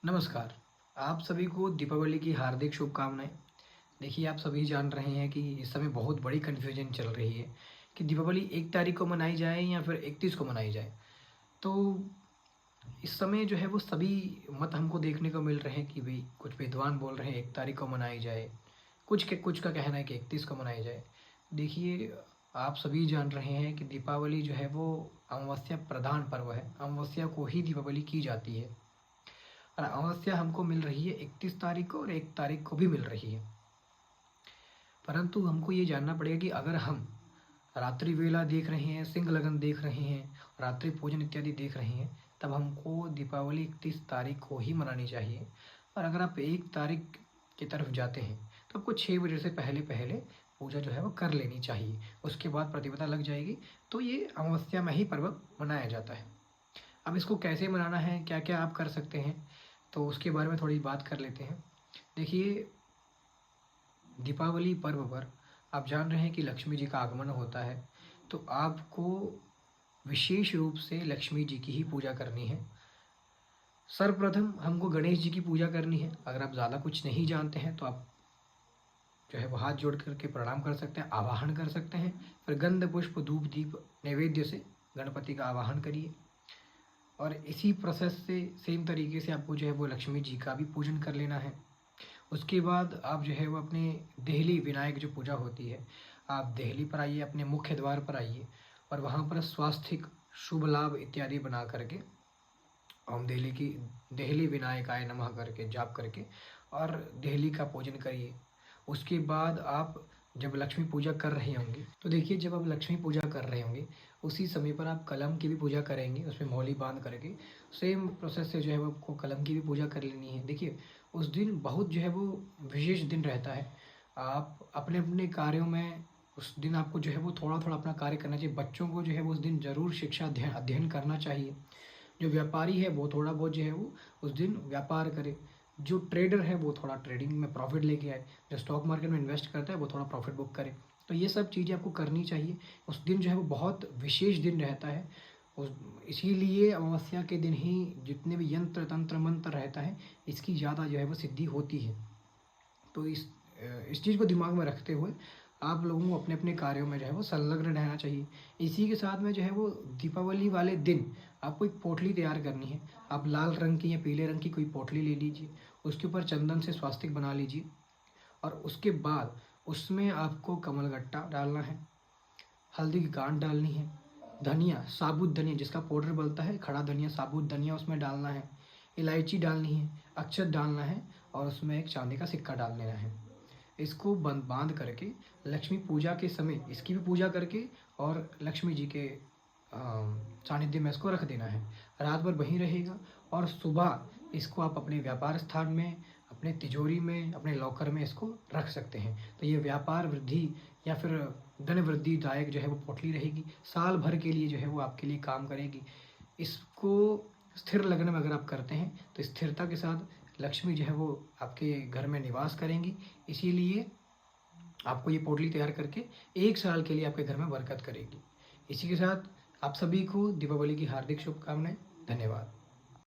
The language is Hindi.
नमस्कार। आप सभी को दीपावली की हार्दिक शुभकामनाएँ। देखिए, आप सभी जान रहे हैं कि इस समय बहुत बड़ी कन्फ्यूजन चल रही है कि दीपावली 1 तारीख को मनाई जाए या फिर 31 को मनाई जाए। तो इस समय जो है वो सभी मत हमको देखने को मिल रहे हैं कि भई कुछ विद्वान बोल रहे हैं 1 तारीख को मनाई जाए, कुछ का कहना है कि 31 को मनाई जाए। देखिए, आप सभी जान रहे हैं कि दीपावली जो है वो अमावस्या प्रधान पर्व है। अमावस्या को ही दीपावली की जाती है। और अमावस्या हमको मिल रही है 31 तारीख को और 1 तारीख को भी मिल रही है। परंतु हमको ये जानना पड़ेगा कि अगर हम रात्रि वेला देख रहे हैं, सिंह लगन देख रहे हैं, रात्रि पूजन इत्यादि देख रहे हैं, तब हमको दीपावली 31 तारीख को ही मनानी चाहिए। और अगर आप 1 तारीख की तरफ जाते हैं, तो आपको 6 बजे से पहले-पहले पूजा जो है वो कर लेनी चाहिए। उसके बाद प्रतिपदा लग जाएगी, तो ये अमावस्या में ही पर्व मनाया जाता है। अब इसको कैसे मनाना है, क्या-क्या आप कर सकते हैं, तो उसके बारे में थोड़ी बात कर लेते हैं। देखिए, दीपावली पर्व पर आप जान रहे हैं कि लक्ष्मी जी का आगमन होता है, तो आपको विशेष रूप से लक्ष्मी जी की ही पूजा करनी है। सर्वप्रथम हमको गणेश जी की पूजा करनी है। अगर आप ज़्यादा कुछ नहीं जानते हैं, तो आप जो है वो हाथ जोड़ कर के प्रणाम कर सकते हैं, आवाहन कर सकते हैं। फिर गंध, पुष्प, धूप, दीप नैवेद्य से गणपति का आवाहन करिए। और इसी प्रोसेस से सेम तरीके से आपको जो है वो लक्ष्मी जी का भी पूजन कर लेना है। उसके बाद आप जो है वो अपने देहली विनायक जो पूजा होती है, आप देहली पर आइए, अपने मुख्य द्वार पर आइए और वहाँ पर स्वास्तिक, शुभ लाभ इत्यादि बना करके ओम देहली विनायकाय नमः करके जाप करके और देहली का पूजन करिए। उसके बाद आप जब लक्ष्मी पूजा कर रहे होंगे, तो देखिए जब आप लक्ष्मी पूजा कर रहे होंगे, उसी समय पर आप कलम की भी पूजा करेंगे, उसमें मौली बांध करके। सेम प्रोसेस से जो है वो आपको कलम की भी पूजा कर लेनी है। देखिए, उस दिन बहुत जो है वो विशेष दिन रहता है। आप अपने-अपने कार्यों में उस दिन आपको जो है वो थोड़ा-थोड़ा अपना कार्य करना चाहिए। बच्चों को जो है वो उस दिन ज़रूर शिक्षा अध्ययन करना चाहिए। जो व्यापारी है वो थोड़ा बहुत जो है वो उस दिन व्यापार करे। जो ट्रेडर है वो थोड़ा ट्रेडिंग में प्रॉफ़िट लेके आए। जो स्टॉक मार्केट में इन्वेस्ट करता है वो थोड़ा प्रॉफ़िट बुक करे। तो ये सब चीज़ें आपको करनी चाहिए। उस दिन जो है वो बहुत विशेष दिन रहता है। उस इसीलिए अमावस्या के दिन ही जितने भी यंत्र, तंत्र, मंत्र रहता है, इसकी ज़्यादा जो है वो सिद्धि होती है। तो इस चीज़ को दिमाग में रखते हुए आप लोगों को अपने-अपने कार्यों में जो है वो संलग्न रहना चाहिए। इसी के साथ में जो है वो दीपावली वाले दिन आपको एक पोटली तैयार करनी है। आप लाल रंग की या पीले रंग की कोई पोटली ले लीजिए, उसके ऊपर चंदन से स्वास्तिक बना लीजिए और उसके बाद उसमें आपको कमलगट्टा डालना है, हल्दी की गांठ डालनी है, धनिया, साबुत धनिया जिसका पाउडर बनता है, खड़ा धनिया, साबुत धनिया उसमें डालना है, इलायची डालनी है, अक्षत डालना है और उसमें एक चांदी का सिक्का डाल देना है। इसको बांध करके लक्ष्मी पूजा के समय इसकी भी पूजा करके और लक्ष्मी जी के सानिध्य में इसको रख देना है। रात भर वहीं रहेगा और सुबह इसको आप अपने व्यापार स्थान में, अपने तिजोरी में, अपने लॉकर में इसको रख सकते हैं। तो ये व्यापार वृद्धि या फिर धन वृद्धिदायक जो है वो पोटली रहेगी। साल भर के लिए जो है वो आपके लिए काम करेगी। इसको स्थिर लगन में अगर आप करते हैं, तो स्थिरता के साथ लक्ष्मी जो है वो आपके घर में निवास करेंगी। इसीलिए आपको ये पोटली तैयार करके 1 साल के लिए आपके घर में बरकत करेगी। इसी के साथ आप सभी को दीपावली की हार्दिक शुभकामनाएँ। धन्यवाद।